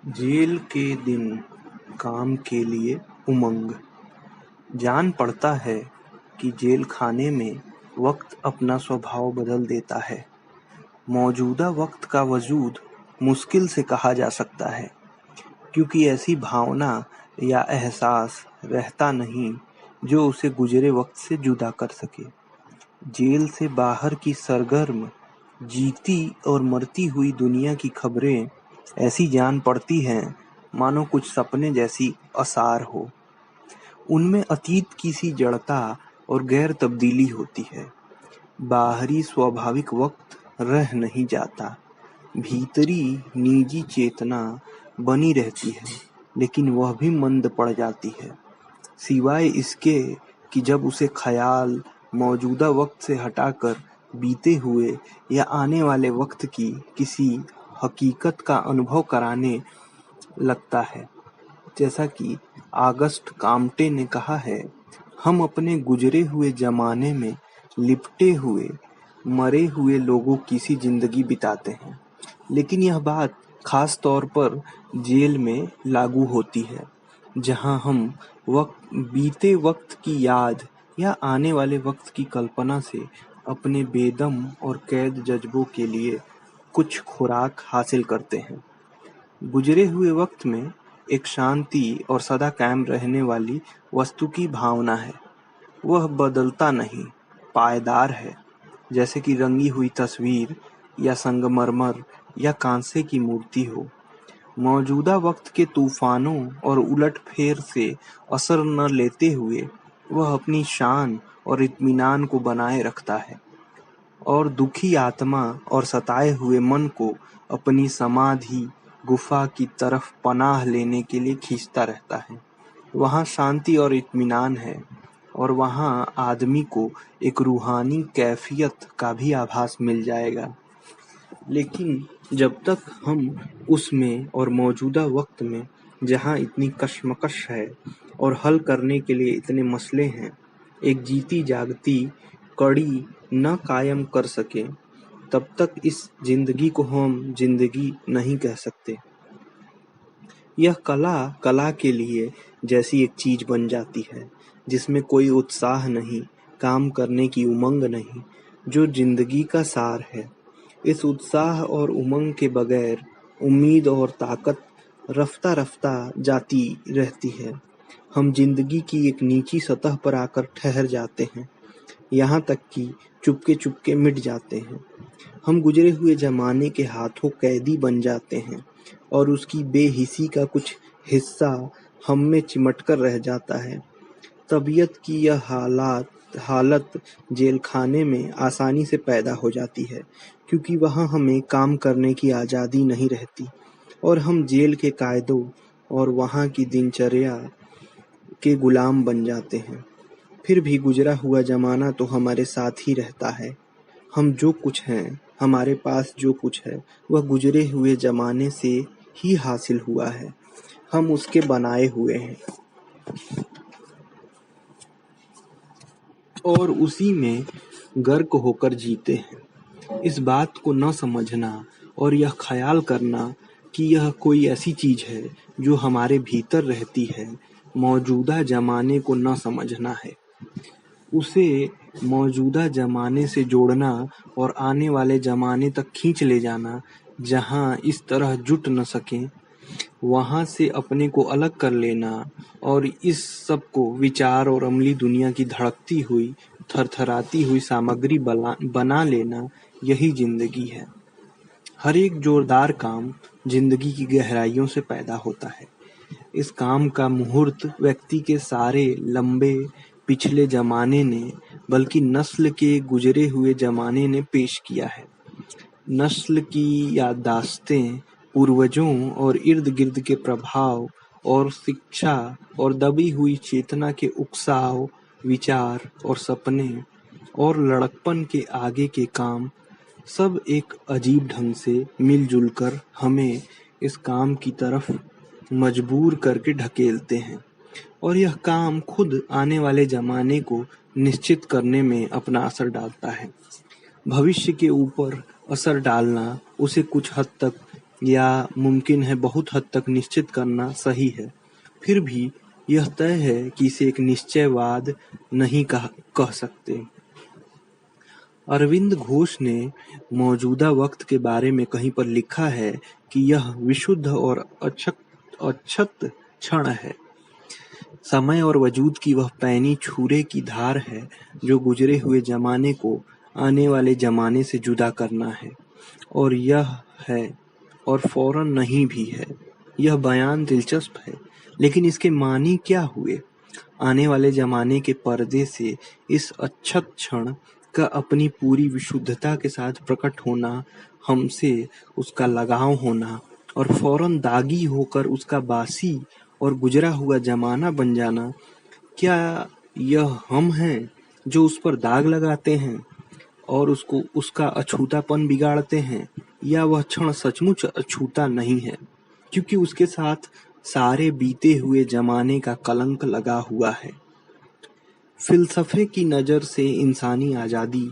Jail के दिन काम के लिए उमंग। जान पड़ता है कि जेल खाने में वक्त अपना स्वभाव बदल देता है। मौजूदा वक्त का वजूद मुश्किल से कहा जा सकता है, क्योंकि ऐसी भावना या एहसास रहता नहीं जो उसे गुजरे वक्त से जुदा कर सके। जेल से बाहर की सरगर्म, जीती और मरती हुई दुनिया की खबरें ऐसी जान पड़ती हैं मानो कुछ सपने जैसी असार हो। उनमें अतीत की सी जड़ता और गैर तब्दीली होती है। बाहरी स्वाभाविक वक्त रह नहीं जाता, भीतरी निजी चेतना बनी रहती है, लेकिन वह भी मंद पड़ जाती है, सिवाय इसके कि जब उसे ख्याल मौजूदा वक्त से हटाकर बीते हुए या आने वाले वक्त की किसी हकीकत का अनुभव कराने लगता है। जैसा कि ऑगस्ट कॉम्टे ने कहा है, हम अपने गुजरे हुए जमाने में लिपटे हुए मरे हुए लोगों की सी जिंदगी बिताते हैं। लेकिन यह बात खास तौर पर जेल में लागू होती है, जहां हम बीते वक्त की याद या आने वाले वक्त की कल्पना से अपने बेदम और कैद जज्बों के लिए कुछ खुराक हासिल करते हैं। गुजरे हुए वक्त में एक शांति और सदा कायम रहने वाली वस्तु की भावना है। वह बदलता नहीं, पायदार है, जैसे कि रंगी हुई तस्वीर या संगमरमर या कांसे की मूर्ति हो। मौजूदा वक्त के तूफानों और उलटफेर से असर न लेते हुए वह अपनी शान और इत्मीनान को बनाए रखता है, और दुखी आत्मा और सताए हुए मन को अपनी समाधि गुफा की तरफ पनाह लेने के लिए खींचता रहता है। वहाँ शांति और इत्मीनान है, और वहाँ आदमी को एक रूहानी कैफियत का भी आभास मिल जाएगा। लेकिन जब तक हम उसमें और मौजूदा वक्त में, जहाँ इतनी कशमकश है और हल करने के लिए इतने मसले हैं, एक जीती जागती कड़ी न कायम कर सके, तब तक इस जिंदगी को हम जिंदगी नहीं कह सकते। यह कला के लिए जैसी एक चीज बन जाती है, जिसमें कोई उत्साह नहीं, काम करने की उमंग नहीं, जो जिंदगी का सार है। इस उत्साह और उमंग के बगैर उम्मीद और ताकत रफ्ता रफ्ता जाती रहती है। हम जिंदगी की एक नीची सतह पर आकर ठहर जाते हैं, यहाँ तक कि चुपके चुपके मिट जाते हैं। हम गुजरे हुए जमाने के हाथों कैदी बन जाते हैं, और उसकी बेहिसी का कुछ हिस्सा हम में चिमटकर रह जाता है। तबीयत की यह हालत जेल खाने में आसानी से पैदा हो जाती है, क्योंकि वहाँ हमें काम करने की आज़ादी नहीं रहती, और हम जेल के कायदों और वहाँ की दिनचर्या के गुलाम बन जाते हैं। फिर भी गुजरा हुआ जमाना तो हमारे साथ ही रहता है। हम जो कुछ हैं, हमारे पास जो कुछ है, वह गुजरे हुए जमाने से ही हासिल हुआ है। हम उसके बनाए हुए हैं, और उसी में गर्क होकर जीते हैं। इस बात को न समझना और यह ख्याल करना कि यह कोई ऐसी चीज है जो हमारे भीतर रहती है, मौजूदा जमाने को न समझना है। उसे मौजूदा जमाने से जोड़ना और आने वाले जमाने तक खींच ले जाना, जहां इस तरह जुट न सके, वहां से अपने को अलग कर लेना, और इस सब को विचार और अमली दुनिया की धड़कती हुई, थरथराती हुई सामग्री बना लेना, यही जिंदगी है। हर एक जोरदार काम जिंदगी की गहराइयों से पैदा होता है। इस काम का मुहूर्त व्यक्ति के सारे लंबे पिछले जमाने ने, बल्कि नस्ल के गुजरे हुए जमाने ने पेश किया है। नस्ल की याददाश्तें, पूर्वजों और इर्द गिर्द के प्रभाव और शिक्षा और दबी हुई चेतना के उकसाव, विचार और सपने और लड़कपन के आगे के काम, सब एक अजीब ढंग से मिलजुल कर हमें इस काम की तरफ मजबूर करके ढकेलते हैं, और यह काम खुद आने वाले जमाने को निश्चित करने में अपना असर डालता है। भविष्य के ऊपर असर डालना उसे कुछ हद तक या मुमकिन है बहुत हद तक निश्चित करना सही है, फिर भी यह तय है कि इसे एक निश्चयवाद नहीं कह सकते। अरविंद घोष ने मौजूदा वक्त के बारे में कहीं पर लिखा है कि यह विशुद्ध और अक्षत क्षण है। समय और वजूद की वह पैनी छुरे की धार है जो गुजरे हुए जमाने को आने वाले जमाने से जुदा करना है, और यह है और फौरन नहीं भी है। यह बयान दिलचस्प है, लेकिन इसके मानी क्या हुए? आने वाले जमाने के पर्दे से इस अक्षत क्षण का अपनी पूरी विशुद्धता के साथ प्रकट होना, हमसे उसका लगाव होना और फौरन दागी होकर उसका बासी और गुजरा हुआ जमाना बन जाना, क्या यह हम हैं जो उस पर दाग लगाते हैं और उसको उसका अछूतापन बिगाड़ते हैं, या वह क्षण सचमुच अछूता नहीं है क्योंकि उसके साथ सारे बीते हुए जमाने का कलंक लगा हुआ है? फिलसफे की नज़र से इंसानी आज़ादी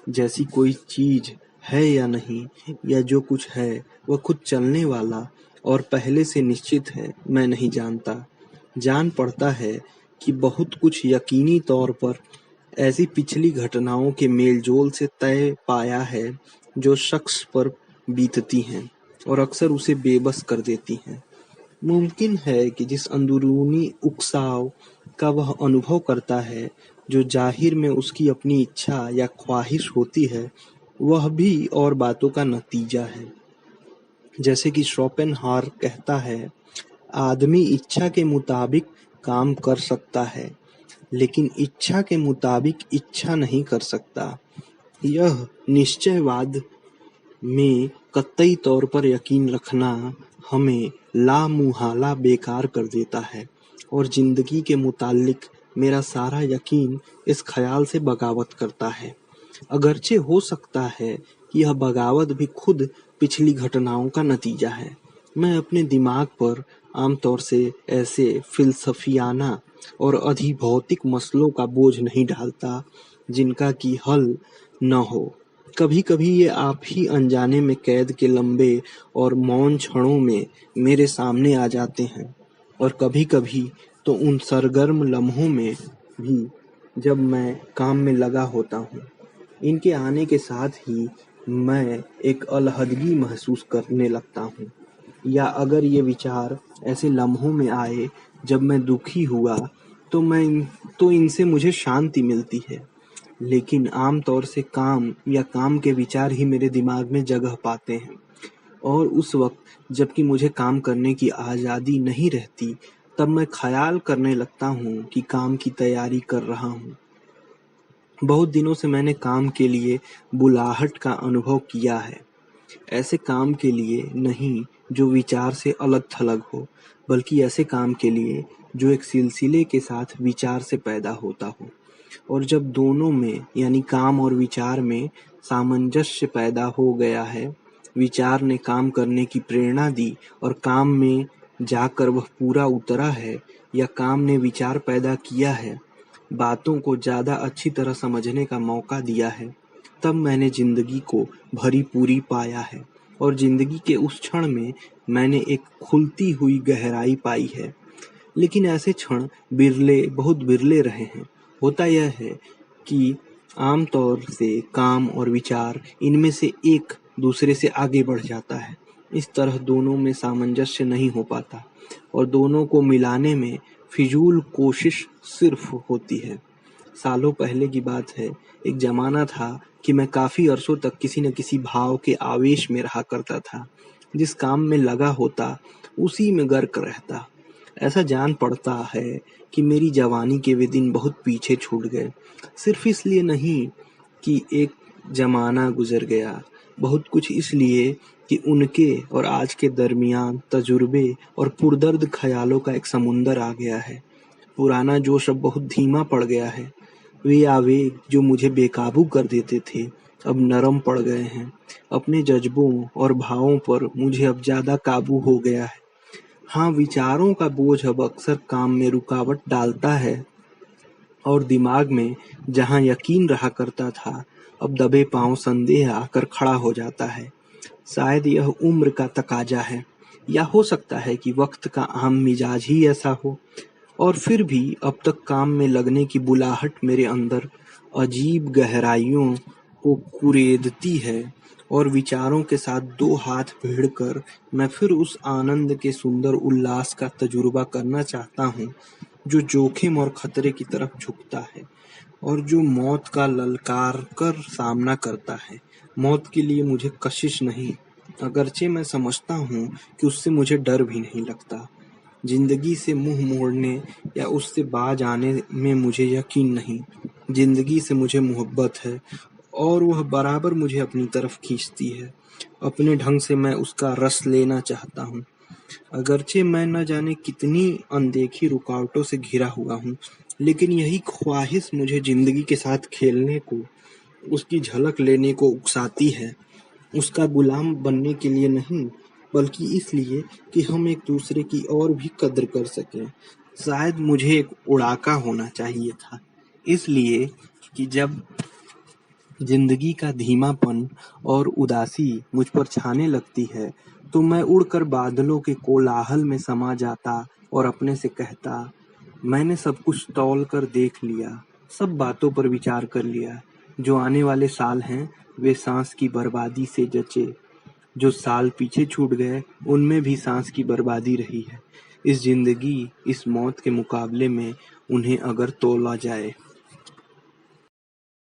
जैसी कोई चीज़ है या नहीं, या जो कुछ है वह खुद चलने वाला और पहले से निश्चित है, मैं नहीं जानता। जान पड़ता है कि बहुत कुछ यकीनी तौर पर ऐसी पिछली घटनाओं के मेलजोल से तय पाया है जो शख्स पर बीतती हैं और अक्सर उसे बेबस कर देती हैं। मुमकिन है कि जिस अंदरूनी उकसाव का वह अनुभव करता है, जो ज़ाहिर में उसकी अपनी इच्छा या ख्वाहिश होती है, वह भी और बातों का नतीजा है। जैसे कि शोपेनहावर कहता है, आदमी इच्छा के मुताबिक काम कर सकता है, लेकिन इच्छा के मुताबिक इच्छा नहीं कर सकता। यह निश्चयवाद में कतई तौर पर यकीन रखना हमें लामुहाला बेकार कर देता है, और जिंदगी के मुताल्लिक मेरा सारा यकीन इस ख्याल से बगावत करता है। अगरचे हो सकता है कि यह बगावत भी खुद पिछली घटनाओं का नतीजा है। मैं अपने दिमाग पर आमतौर से ऐसे फिलसफियाना और अधिभौतिक मसलों का बोझ नहीं डालता जिनका कि हल न हो। कभी-कभी ये आप ही अनजाने में कैद के लंबे और मौन क्षणों में मेरे सामने आ जाते हैं, और कभी-कभी तो उन सरगर्म लम्हों में भी जब मैं काम में लगा होता हूँ। इनके आने के साथ ही मैं एक अलहदगी महसूस करने लगता हूँ, या अगर ये विचार ऐसे लम्हों में आए जब मैं दुखी हुआ तो इनसे मुझे शांति मिलती है। लेकिन आम तौर से काम या काम के विचार ही मेरे दिमाग में जगह पाते हैं, और उस वक्त जबकि मुझे काम करने की आज़ादी नहीं रहती, तब मैं ख्याल करने लगता हूँ कि काम की तैयारी कर रहा हूँ। बहुत दिनों से मैंने काम के लिए बुलाहट का अनुभव किया है। ऐसे काम के लिए नहीं जो विचार से अलग-थलग हो, बल्कि ऐसे काम के लिए जो एक सिलसिले के साथ विचार से पैदा होता हो। और जब दोनों में यानी काम और विचार में सामंजस्य पैदा हो गया है, विचार ने काम करने की प्रेरणा दी और काम में जाकर वह पूरा उतरा है, या काम ने विचार पैदा किया है, बातों को ज़्यादा अच्छी तरह समझने का मौका दिया है, तब मैंने जिंदगी को भरी पूरी पाया है, और जिंदगी के उस क्षण में मैंने एक खुलती हुई गहराई पाई है। लेकिन ऐसे क्षण बहुत बिरले रहे हैं। होता यह है कि आम तौर से काम और विचार इनमें से एक दूसरे से आगे बढ़ जाता है। इस तरह दोनों में सामंजस्य नहीं हो पाता, और दोनों को मिलाने में फिजूल कोशिश सिर्फ होती है। सालों पहले की बात है, एक जमाना था कि मैं काफी अरसों तक किसी न किसी भाव के आवेश में रहा करता था। जिस काम में लगा होता, उसी में गर्क रहता। ऐसा जान पड़ता है कि मेरी जवानी के वे दिन बहुत पीछे छूट गए। सिर्फ इसलिए नहीं कि एक जमाना गुजर गया, बहुत कुछ इसलिए कि उनके और आज के दरमियान तजुर्बे और पुरदर्द ख्यालों का एक समुंदर आ गया है। पुराना जोश अब बहुत धीमा पड़ गया है। वे आवेग जो मुझे बेकाबू कर देते थे, अब नरम पड़ गए हैं। अपने जज्बों और भावों पर मुझे अब ज्यादा काबू हो गया है। हाँ, विचारों का बोझ अब अक्सर काम में रुकावट डालता है, और दिमाग में जहाँ यकीन रहा करता था, अब दबे पांव संदेह आकर खड़ा हो जाता है। शायद यह उम्र का तकाजा है, या हो सकता है कि वक्त का आम मिजाज ही ऐसा हो। और फिर भी अब तक काम में लगने की बुलाहट मेरे अंदर अजीब गहराइयों को कुरेदती है, और विचारों के साथ दो हाथ भिड़कर मैं फिर उस आनंद के सुंदर उल्लास का तजुर्बा करना चाहता हूँ जो जोखिम और खतरे की तरफ झुकता है, और जो मौत का ललकार कर सामना करता है। मौत के लिए मुझे कशिश नहीं, अगरचे मैं समझता हूँ कि उससे मुझे डर भी नहीं लगता। जिंदगी से मुंह मोड़ने या उससे बाज आने में मुझे यकीन नहीं। जिंदगी से मुझे मोहब्बत है, और वह बराबर मुझे अपनी तरफ खींचती है। अपने ढंग से मैं उसका रस लेना चाहता हूँ, अगरचे मैं न जाने कितनी अनदेखी रुकावटों से घिरा हुआ हूँ, लेकिन यही ख्वाहिश मुझे जिंदगी के साथ खेलने को, उसकी झलक लेने को उकसाती है। उसका गुलाम बनने के लिए नहीं, बल्कि इसलिए कि हम एक दूसरे की और भी कद्र कर सकें। शायद मुझे एक उड़ाका होना चाहिए था, इसलिए कि जब जिंदगी का धीमापन और उदासी मुझ पर छाने लगती है, तो मैं उड़कर बादलों के कोलाहल में समा जाता और अपने से कहता, मैंने सब कुछ तौल कर देख लिया, सब बातों पर विचार कर लिया। जो आने वाले साल हैं, वे सांस की बर्बादी से जचे। जो साल पीछे छूट गए, उनमें भी सांस की बर्बादी रही है। इस जिंदगी, इस मौत के मुकाबले में उन्हें अगर तोला जाए।